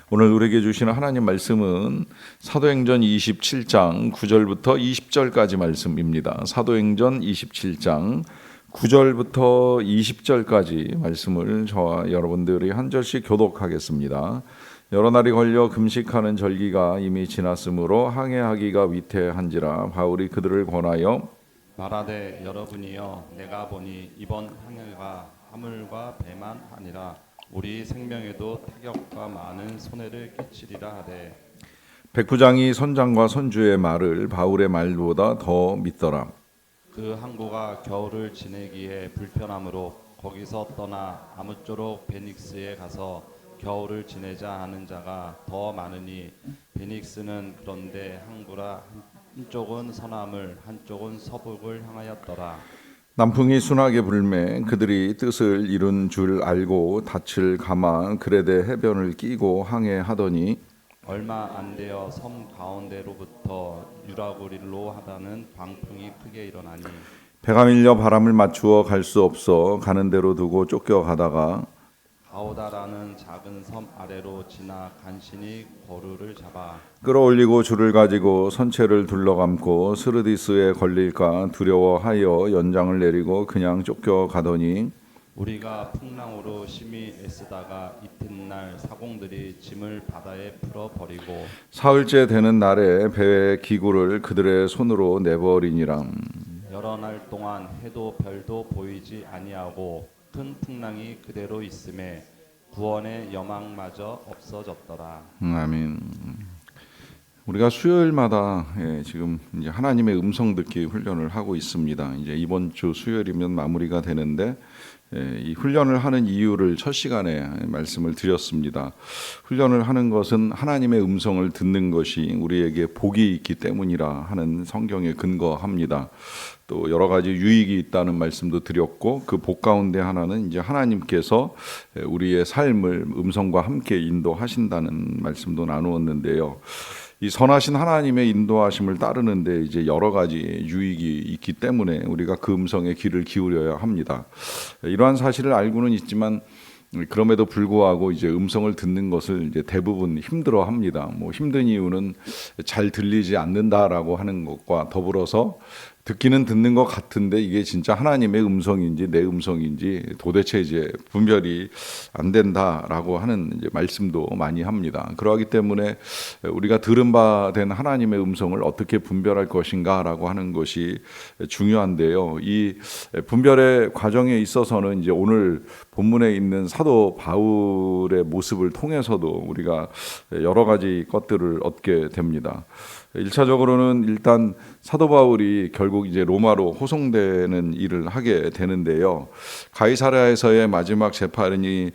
오늘 우리에게 주시는 하나님 말씀은 사도행전 27장 9절부터 20절까지 말씀입니다. 사도행전 27장 9절부터 20절까지 말씀을 저와 여러분들이 한 절씩 교독하겠습니다. 여러 날이 걸려 금식하는 절기가 이미 지났으므로 항해하기가 위태한지라 바울이 그들을 권하여 말하되 여러분이여 내가 보니 이번 항해가 화물과 배만 아니라 우리 생명에도 타격과 많은 손해를 끼치리라 하되 백부장이 선장과 선주의 말을 바울의 말보다 더 믿더라. 그 항구가 겨울을 지내기에 불편하므로 거기서 떠나 아무쪼록 베닉스에 가서 겨울을 지내자 하는 자가 더 많으니 베닉스는 그런데 항구라 한쪽은 서남을 한쪽은 서북을 향하였더라. 남풍이 순하게 불매 그들이 뜻을 이룬 줄 알고 닻을 감아 그레데 해변을 끼고 항해하더니 얼마 안 되어 섬 가운데로부터 유라굴일로 하다는 광풍이 크게 일어나니 배가 밀려 바람을 맞추어 갈 수 없어 가는 대로 두고 쫓겨가다가 가오다라는 작은 섬 아래로 지나 간신히 거루를 잡아 끌어올리고 줄을 가지고 선체를 둘러감고 스르디스에 걸릴까 두려워하여 연장을 내리고 그냥 쫓겨가더니 우리가 풍랑으로 심히 애쓰다가 이튿날 사공들이 짐을 바다에 풀어 버리고 사흘째 되는 날에 배의 기구를 그들의 손으로 내버리니라. 여러 날 동안 해도 별도 보이지 아니하고 큰 풍랑이 그대로 있음에 구원의 여망마저 없어졌더라. 아멘. 우리가 수요일마다 지금 이제 하나님의 음성 듣기 훈련을 하고 있습니다. 이제 이번 주 수요일이면 마무리가 되는데 이 훈련을 하는 이유를 첫 시간에 말씀을 드렸습니다. 훈련을 하는 것은 하나님의 음성을 듣는 것이 우리에게 복이 있기 때문이라 하는 성경에 근거합니다. 또 여러 가지 유익이 있다는 말씀도 드렸고 그 복 가운데 하나는 이제 하나님께서 우리의 삶을 음성과 함께 인도하신다는 말씀도 나누었는데요. 이 선하신 하나님의 인도하심을 따르는데 이제 여러 가지 유익이 있기 때문에 우리가 그 음성에 귀를 기울여야 합니다. 이러한 사실을 알고는 있지만 그럼에도 불구하고 이제 음성을 듣는 것을 이제 대부분 힘들어합니다. 뭐 힘든 이유는 잘 들리지 않는다라고 하는 것과 더불어서 듣기는 듣는 것 같은데 이게 진짜 하나님의 음성인지 내 음성인지 도대체 이제 분별이 안 된다라고 하는 이제 말씀도 많이 합니다. 그러하기 때문에 우리가 들은 바 된 하나님의 음성을 어떻게 분별할 것인가라고 하는 것이 중요한데요. 이 분별의 과정에 있어서는 이제 오늘 본문에 있는 사도 바울의 모습을 통해서도 우리가 여러 가지 것들을 얻게 됩니다. 1차적으로는 일단 사도 바울이 결국 이제 로마로 호송되는 일을 하게 되는데요. 가이사랴에서의 마지막 재판이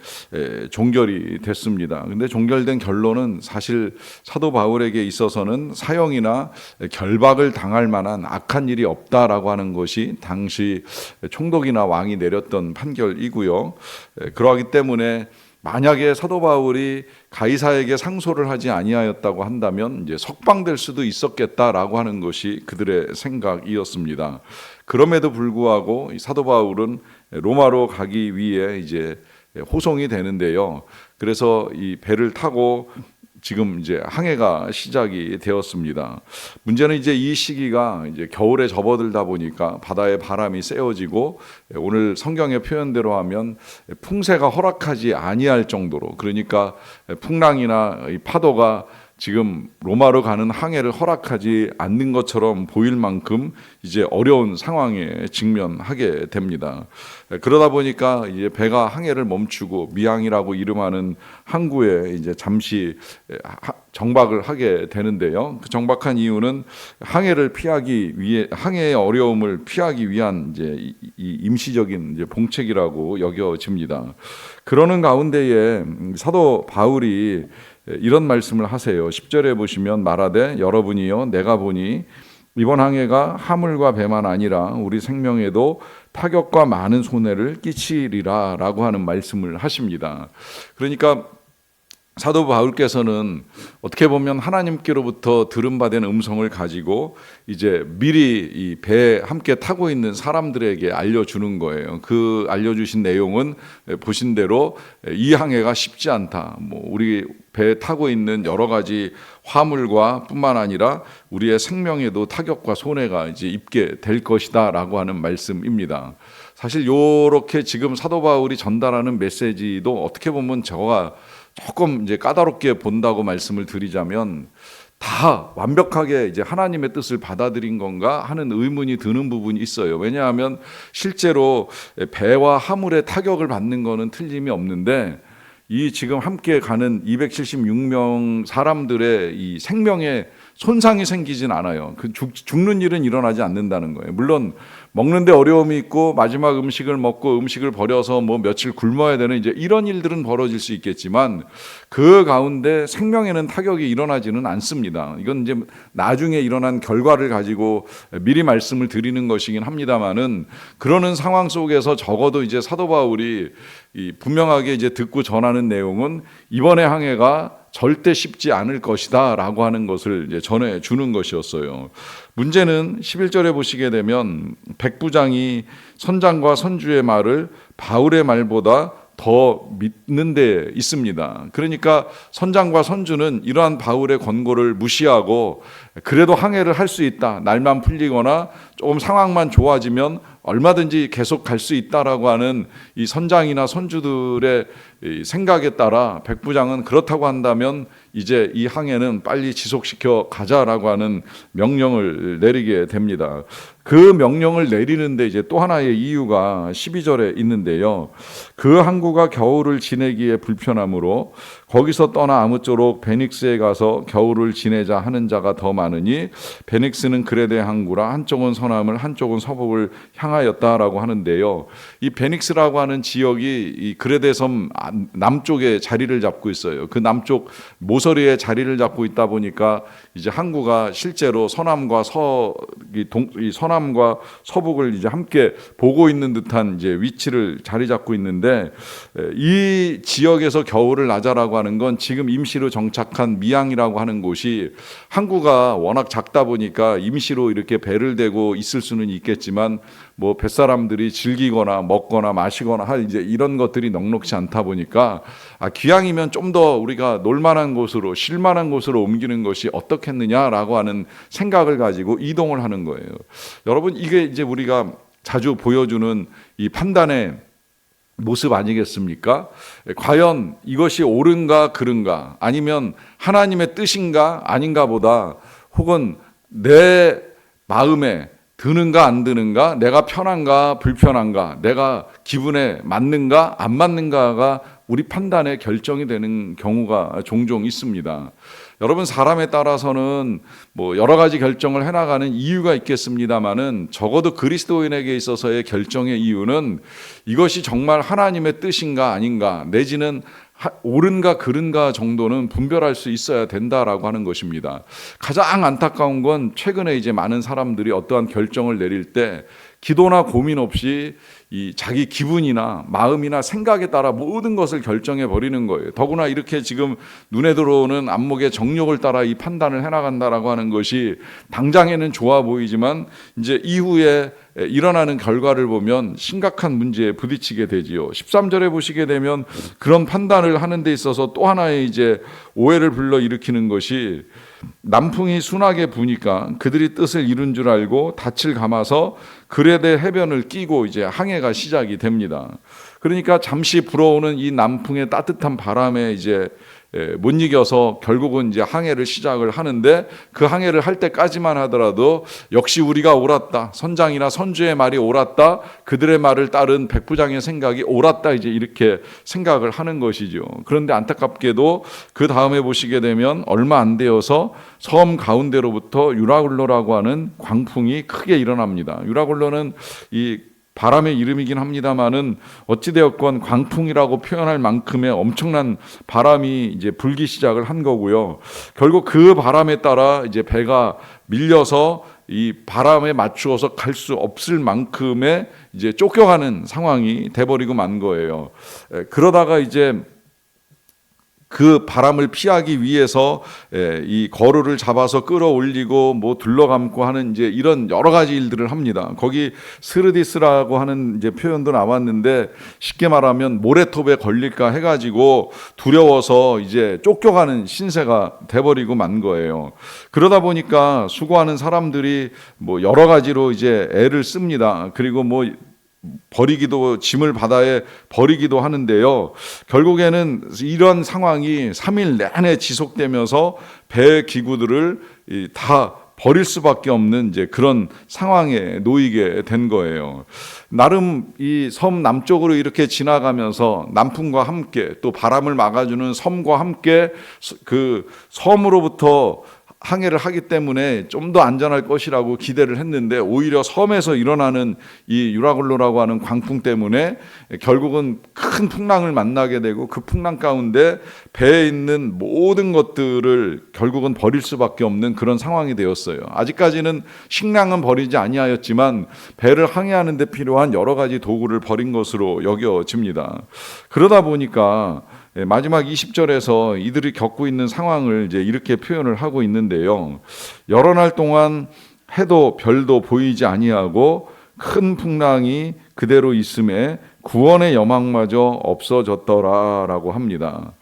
종결이 됐습니다. 근데 종결된 결론은 사실 사도 바울에게 있어서는 사형이나 결박을 당할 만한 악한 일이 없다라고 하는 것이 당시 총독이나 왕이 내렸던 판결이고요. 그러하기 때문에 만약에 사도 바울이 가이사에게 상소를 하지 아니하였다고 한다면 이제 석방될 수도 있었겠다라고 하는 것이 그들의 생각이었습니다. 그럼에도 불구하고 사도 바울은 로마로 가기 위해 이제 호송이 되는데요. 그래서 이 배를 타고 지금 이제 항해가 시작이 되었습니다. 문제는 이제 이 시기가 이제 겨울에 접어들다 보니까 바다의 바람이 세어지고 오늘 성경의 표현대로 하면 풍세가 허락하지 아니할 정도로, 그러니까 풍랑이나 이 파도가 지금 로마로 가는 항해를 허락하지 않는 것처럼 보일 만큼 이제 어려운 상황에 직면하게 됩니다. 그러다 보니까 이제 배가 항해를 멈추고 미항이라고 이름하는 항구에 이제 잠시 정박을 하게 되는데요. 그 정박한 이유는 항해를 피하기 위해, 항해의 어려움을 피하기 위한 이제 이 임시적인 이제 봉책이라고 여겨집니다. 그러는 가운데에 사도 바울이 이런 말씀을 하세요. 10절에 보시면 말하되 여러분이요 내가 보니 이번 항해가 화물과 배만 아니라 우리 생명에도 타격과 많은 손해를 끼치리라 라고 하는 말씀을 하십니다. 그러니까 사도 바울께서는 어떻게 보면 하나님께로부터 들은 바 된 음성을 가지고 이제 미리 이 배에 함께 타고 있는 사람들에게 알려주는 거예요. 그 알려주신 내용은 보신 대로 이 항해가 쉽지 않다. 뭐 우리 배에 타고 있는 여러 가지 화물과 뿐만 아니라 우리의 생명에도 타격과 손해가 이제 입게 될 것이다라고 하는 말씀입니다. 사실 요렇게 지금 사도 바울이 전달하는 메시지도 어떻게 보면 저가 조금 이제 까다롭게 본다고 말씀을 드리자면 다 완벽하게 이제 하나님의 뜻을 받아들인 건가 하는 의문이 드는 부분이 있어요. 왜냐하면 실제로 배와 화물의 타격을 받는 거는 틀림이 없는데 이 지금 함께 가는 276명 사람들의 이 생명에 손상이 생기진 않아요. 그 죽는 일은 일어나지 않는다는 거예요. 물론 먹는데 어려움이 있고 마지막 음식을 먹고 음식을 버려서 뭐 며칠 굶어야 되는 이제 이런 일들은 벌어질 수 있겠지만 그 가운데 생명에는 타격이 일어나지는 않습니다. 이건 이제 나중에 일어난 결과를 가지고 미리 말씀을 드리는 것이긴 합니다만은 그러는 상황 속에서 적어도 이제 사도 바울이 분명하게 이제 듣고 전하는 내용은 이번의 항해가 절대 쉽지 않을 것이다 라고 하는 것을 이제 전해주는 것이었어요. 문제는 11절에 보시게 되면 백부장이 선장과 선주의 말을 바울의 말보다 더 믿는 데 있습니다. 그러니까 선장과 선주는 이러한 바울의 권고를 무시하고 그래도 항해를 할 수 있다. 날만 풀리거나 조금 상황만 좋아지면 얼마든지 계속 갈 수 있다라고 하는 이 선장이나 선주들의 이 생각에 따라 백부장은 그렇다고 한다면 이제 이 항해는 빨리 지속시켜 가자라고 하는 명령을 내리게 됩니다. 그 명령을 내리는데 이제 또 하나의 이유가 12절에 있는데요. 그 항구가 겨울을 지내기에 불편하므로 거기서 떠나 아무쪼록 베닉스에 가서 겨울을 지내자 하는 자가 더 많으니 베닉스는 그레데 항구라 한쪽은 서남을 한쪽은 서북을 향하였다라고 하는데요. 이 베닉스라고 하는 지역이 이 그레데 섬 남쪽에 자리를 잡고 있어요. 그 남쪽 모서리에 자리를 잡고 있다 보니까 이제 항구가 실제로 서남과 서북을 이제 함께 보고 있는 듯한 이제 위치를 자리 잡고 있는데 이 지역에서 겨울을 나자라고 하는 건 지금 임시로 정착한 미양이라고 하는 곳이 항구가 워낙 작다 보니까 임시로 이렇게 배를 대고 있을 수는 있겠지만 뭐 뱃사람들이 즐기거나 먹거나 마시거나 할 이제 이런 것들이 넉넉지 않다 보니까 기왕이면 좀 더 우리가 놀만한 곳으로 쉴만한 곳으로 옮기는 것이 어떻겠느냐라고 하는 생각을 가지고 이동을 하는 거예요. 여러분 이게 이제 우리가 자주 보여주는 이 판단의 모습 아니겠습니까? 과연 이것이 옳은가 그른가 아니면 하나님의 뜻인가 아닌가 보다 혹은 내 마음에 드는가 안 드는가 내가 편한가 불편한가 내가 기분에 맞는가 안 맞는가가 우리 판단의 결정이 되는 경우가 종종 있습니다. 여러분 사람에 따라서는 뭐 여러 가지 결정을 해나가는 이유가 있겠습니다만은 적어도 그리스도인에게 있어서의 결정의 이유는 이것이 정말 하나님의 뜻인가 아닌가 내지는 옳은가 그른가 정도는 분별할 수 있어야 된다라고 하는 것입니다. 가장 안타까운 건 최근에 이제 많은 사람들이 어떠한 결정을 내릴 때 기도나 고민 없이 이 자기 기분이나 마음이나 생각에 따라 모든 것을 결정해 버리는 거예요. 더구나 이렇게 지금 눈에 들어오는 안목의 정욕을 따라 이 판단을 해나간다라고 하는 것이 당장에는 좋아 보이지만 이제 이후에 일어나는 결과를 보면 심각한 문제에 부딪히게 되지요. 13절에 보시게 되면 그런 판단을 하는 데 있어서 또 하나의 이제 오해를 불러일으키는 것이 남풍이 순하게 부니까 그들이 뜻을 이룬 줄 알고 닻을 감아서 그레데 해변을 끼고 이제 항해가 시작이 됩니다. 그러니까 잠시 불어오는 이 남풍의 따뜻한 바람에 이제 못 이겨서 결국은 이제 항해를 시작을 하는데 그 항해를 할 때까지만 하더라도 역시 우리가 옳았다. 선장이나 선주의 말이 옳았다. 그들의 말을 따른 백부장의 생각이 옳았다. 이제 이렇게 생각을 하는 것이죠. 그런데 안타깝게도 그 다음에 보시게 되면 얼마 안 되어서 섬 가운데로부터 유라굴로라고 하는 광풍이 크게 일어납니다. 유라굴로는 이 바람의 이름이긴 합니다만은 어찌되었건 광풍이라고 표현할 만큼의 엄청난 바람이 이제 불기 시작을 한 거고요. 결국 그 바람에 따라 이제 배가 밀려서 이 바람에 맞추어서 갈 수 없을 만큼의 이제 쫓겨가는 상황이 돼버리고 만 거예요. 그러다가 이제 그 바람을 피하기 위해서 이 거루를 잡아서 끌어올리고 뭐 둘러감고 하는 이제 이런 여러 가지 일들을 합니다. 거기 스르디스라고 하는 이제 표현도 나왔는데 쉽게 말하면 모래톱에 걸릴까 해가지고 두려워서 이제 쫓겨가는 신세가 돼버리고 만 거예요. 그러다 보니까 수고하는 사람들이 뭐 여러 가지로 이제 애를 씁니다. 그리고 뭐 버리기도 짐을 바다에 버리기도 하는데요. 결국에는 이런 상황이 3일 내내 지속되면서 배 기구들을 다 버릴 수밖에 없는 이제 그런 상황에 놓이게 된 거예요. 나름 이 섬 남쪽으로 이렇게 지나가면서 남풍과 함께 또 바람을 막아주는 섬과 함께 그 섬으로부터 항해를 하기 때문에 좀 더 안전할 것이라고 기대를 했는데 오히려 섬에서 일어나는 이 유라굴로라고 하는 광풍 때문에 결국은 큰 풍랑을 만나게 되고 그 풍랑 가운데 배에 있는 모든 것들을 결국은 버릴 수밖에 없는 그런 상황이 되었어요. 아직까지는 식량은 버리지 아니하였지만 배를 항해하는 데 필요한 여러 가지 도구를 버린 것으로 여겨집니다. 그러다 보니까 마지막 20절에서 이들이 겪고 있는 상황을 이제 이렇게 표현을 하고 있는데요. 여러 날 동안 해도 별도 보이지 아니하고 큰 풍랑이 그대로 있음에 구원의 여망마저 없어졌더라라고 합니다.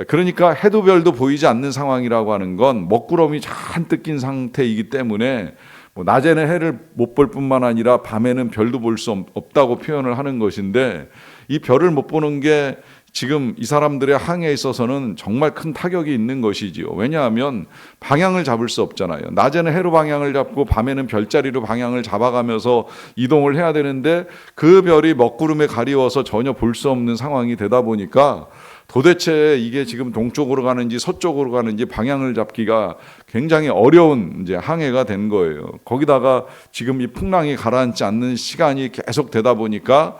그러니까 해도 별도 보이지 않는 상황이라고 하는 건 먹구름이 잔뜩 낀 상태이기 때문에 뭐 낮에는 해를 못 볼 뿐만 아니라 밤에는 별도 볼 수 없다고 표현을 하는 것인데 이 별을 못 보는 게 지금 이 사람들의 항해에 있어서는 정말 큰 타격이 있는 것이지요. 왜냐하면 방향을 잡을 수 없잖아요. 낮에는 해로 방향을 잡고 밤에는 별자리로 방향을 잡아가면서 이동을 해야 되는데 그 별이 먹구름에 가리워서 전혀 볼 수 없는 상황이 되다 보니까 도대체 이게 지금 동쪽으로 가는지 서쪽으로 가는지 방향을 잡기가 굉장히 어려운 이제 항해가 된 거예요. 거기다가 지금 이 풍랑이 가라앉지 않는 시간이 계속 되다 보니까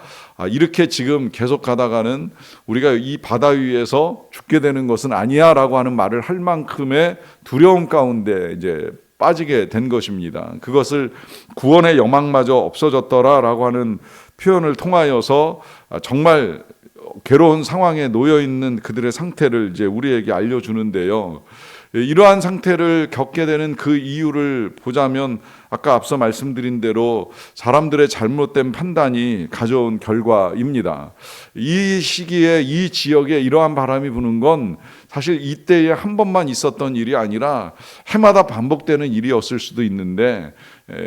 이렇게 지금 계속 가다가는 우리가 이 바다 위에서 죽게 되는 것은 아니야라고 하는 말을 할 만큼의 두려움 가운데 이제 빠지게 된 것입니다. 그것을 구원의 여망마저 없어졌더라라고 하는 표현을 통하여서 정말 괴로운 상황에 놓여 있는 그들의 상태를 이제 우리에게 알려주는데요. 이러한 상태를 겪게 되는 그 이유를 보자면 아까 앞서 말씀드린 대로 사람들의 잘못된 판단이 가져온 결과입니다. 이 시기에 이 지역에 이러한 바람이 부는 건 사실 이때에 한 번만 있었던 일이 아니라 해마다 반복되는 일이었을 수도 있는데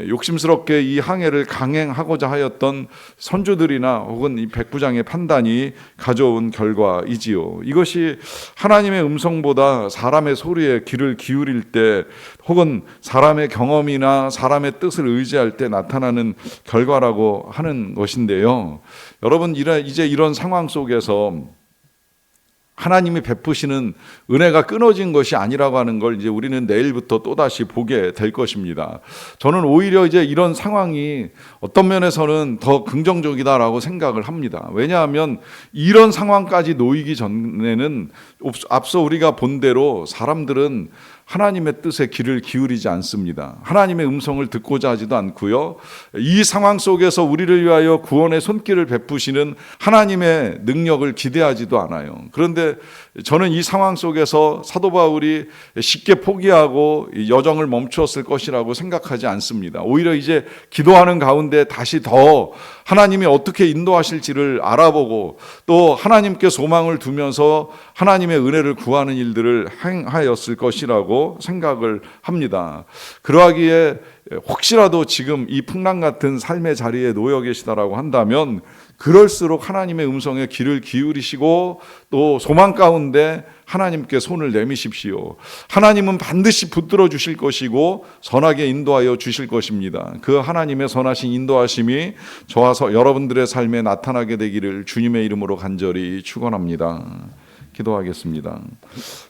욕심스럽게 이 항해를 강행하고자 하였던 선조들이나 혹은 이 백부장의 판단이 가져온 결과이지요. 이것이 하나님의 음성보다 사람의 소리에 귀를 기울일 때 혹은 사람의 경험이나 사람의 뜻을 의지할 때 나타나는 결과라고 하는 것인데요. 여러분 이제 이런 상황 속에서 하나님이 베푸시는 은혜가 끊어진 것이 아니라고 하는 걸 이제 우리는 내일부터 또다시 보게 될 것입니다. 저는 오히려 이제 이런 상황이 어떤 면에서는 더 긍정적이다라고 생각을 합니다. 왜냐하면 이런 상황까지 놓이기 전에는 앞서 우리가 본 대로 사람들은 하나님의 뜻에 귀를 기울이지 않습니다. 하나님의 음성을 듣고자 하지도 않고요. 이 상황 속에서 우리를 위하여 구원의 손길을 베푸시는 하나님의 능력을 기대하지도 않아요. 그런데 저는 이 상황 속에서 사도 바울이 쉽게 포기하고 여정을 멈추었을 것이라고 생각하지 않습니다. 오히려 이제 기도하는 가운데 다시 더 하나님이 어떻게 인도하실지를 알아보고 또 하나님께 소망을 두면서 하나님의 은혜를 구하는 일들을 행하였을 것이라고 생각을 합니다. 그러하기에 혹시라도 지금 이 풍랑 같은 삶의 자리에 놓여 계시다라고 한다면 그럴수록 하나님의 음성에 귀를 기울이시고 또 소망 가운데 하나님께 손을 내미십시오. 하나님은 반드시 붙들어 주실 것이고 선하게 인도하여 주실 것입니다. 그 하나님의 선하신 인도하심이 저와 여러분들의 삶에 나타나게 되기를 주님의 이름으로 간절히 축원합니다. 기도하겠습니다.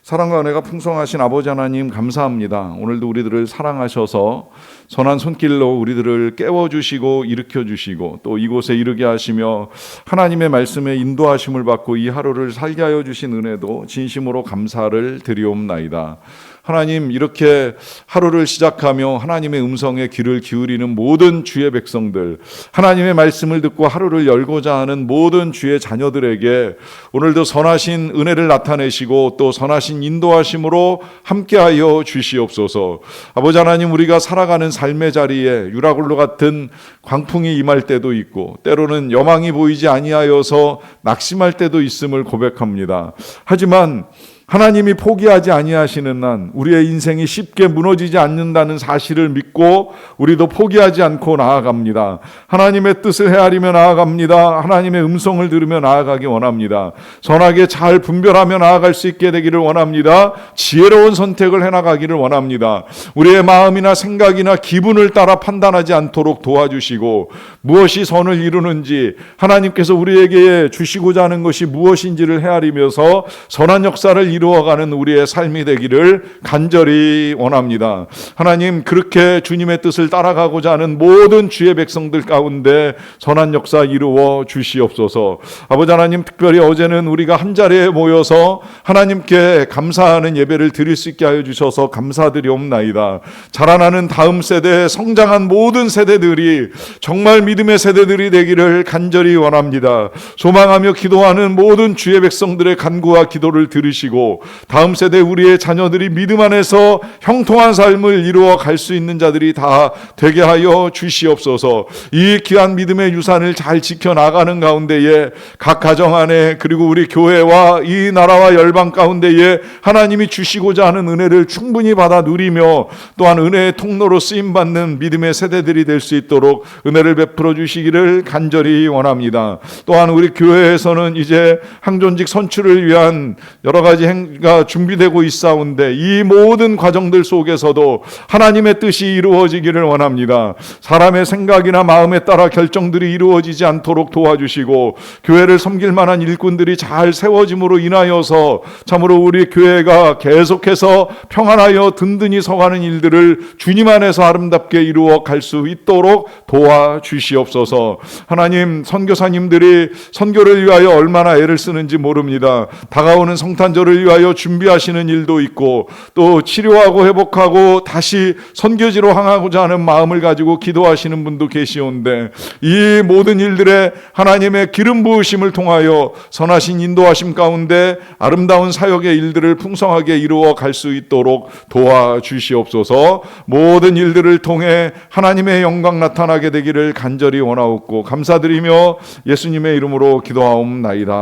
사랑과 은혜가 풍성하신 아버지 하나님 감사합니다. 오늘도 우리들을 사랑하셔서 선한 손길로 우리들을 깨워주시고 일으켜주시고 또 이곳에 이르게 하시며 하나님의 말씀에 인도하심을 받고 이 하루를 살게 하여 주신 은혜도 진심으로 감사를 드리옵나이다. 하나님 이렇게 하루를 시작하며 하나님의 음성에 귀를 기울이는 모든 주의 백성들, 하나님의 말씀을 듣고 하루를 열고자 하는 모든 주의 자녀들에게 오늘도 선하신 은혜 은혜를 나타내시고 또 선하신 인도하심으로 함께하여 주시옵소서. 아버지 하나님, 우리가 살아가는 삶의 자리에 유라굴로 같은 광풍이 임할 때도 있고 때로는 여망이 보이지 아니하여서 낙심할 때도 있음을 고백합니다. 하지만 하나님이 포기하지 아니하시는 한 우리의 인생이 쉽게 무너지지 않는다는 사실을 믿고 우리도 포기하지 않고 나아갑니다. 하나님의 뜻을 헤아리며 나아갑니다. 하나님의 음성을 들으며 나아가기 원합니다. 선하게 잘 분별하며 나아갈 수 있게 되기를 원합니다. 지혜로운 선택을 해나가기를 원합니다. 우리의 마음이나 생각이나 기분을 따라 판단하지 않도록 도와주시고 무엇이 선을 이루는지, 하나님께서 우리에게 주시고자 하는 것이 무엇인지를 헤아리면서 선한 역사를 이루어가는 우리의 삶이 되기를 간절히 원합니다. 하나님, 그렇게 주님의 뜻을 따라가고자 하는 모든 주의 백성들 가운데 선한 역사 이루어 주시옵소서. 아버지 하나님, 특별히 어제는 우리가 한 자리에 모여서 하나님께 감사하는 예배를 드릴 수 있게 하여 주셔서 감사드리옵나이다. 자라나는 다음 세대, 성장한 모든 세대들이 정말 믿음의 세대들이 되기를 간절히 원합니다. 소망하며 기도하는 모든 주의 백성들의 간구와 기도를 들으시고 다음 세대 우리의 자녀들이 믿음 안에서 형통한 삶을 이루어 갈 수 있는 자들이 다 되게 하여 주시옵소서. 이 귀한 믿음의 유산을 잘 지켜나가는 가운데에 각 가정 안에, 그리고 우리 교회와 이 나라와 열방 가운데에 하나님이 주시고자 하는 은혜를 충분히 받아 누리며 또한 은혜의 통로로 쓰임받는 믿음의 세대들이 될 수 있도록 은혜를 베풀어 주시기를 간절히 원합니다. 또한 우리 교회에서는 이제 항존직 선출을 위한 여러 가지 행가 준비되고 있사온데 이 모든 과정들 속에서도 하나님의 뜻이 이루어지기를 원합니다. 사람의 생각이나 마음에 따라 결정들이 이루어지지 않도록 도와주시고 교회를 섬길 만한 일꾼들이 잘 세워짐으로 인하여서 참으로 우리 교회가 계속해서 평안하여 든든히 서가는 일들을 주님 안에서 아름답게 이루어 갈 수 있도록 도와주시옵소서. 하나님, 선교사님들이 선교를 위하여 얼마나 애를 쓰는지 모릅니다. 다가오는 성탄절을 위하여 준비하시는 일도 있고 또 치료하고 회복하고 다시 선교지로 향하고자 하는 마음을 가지고 기도하시는 분도 계시온데 이 모든 일들에 하나님의 기름 부으심을 통하여 선하신 인도하심 가운데 아름다운 사역의 일들을 풍성하게 이루어 갈 수 있도록 도와주시옵소서. 모든 일들을 통해 하나님의 영광 나타나게 되기를 간절히 원하옵고 감사드리며 예수님의 이름으로 기도하옵나이다.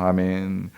아멘.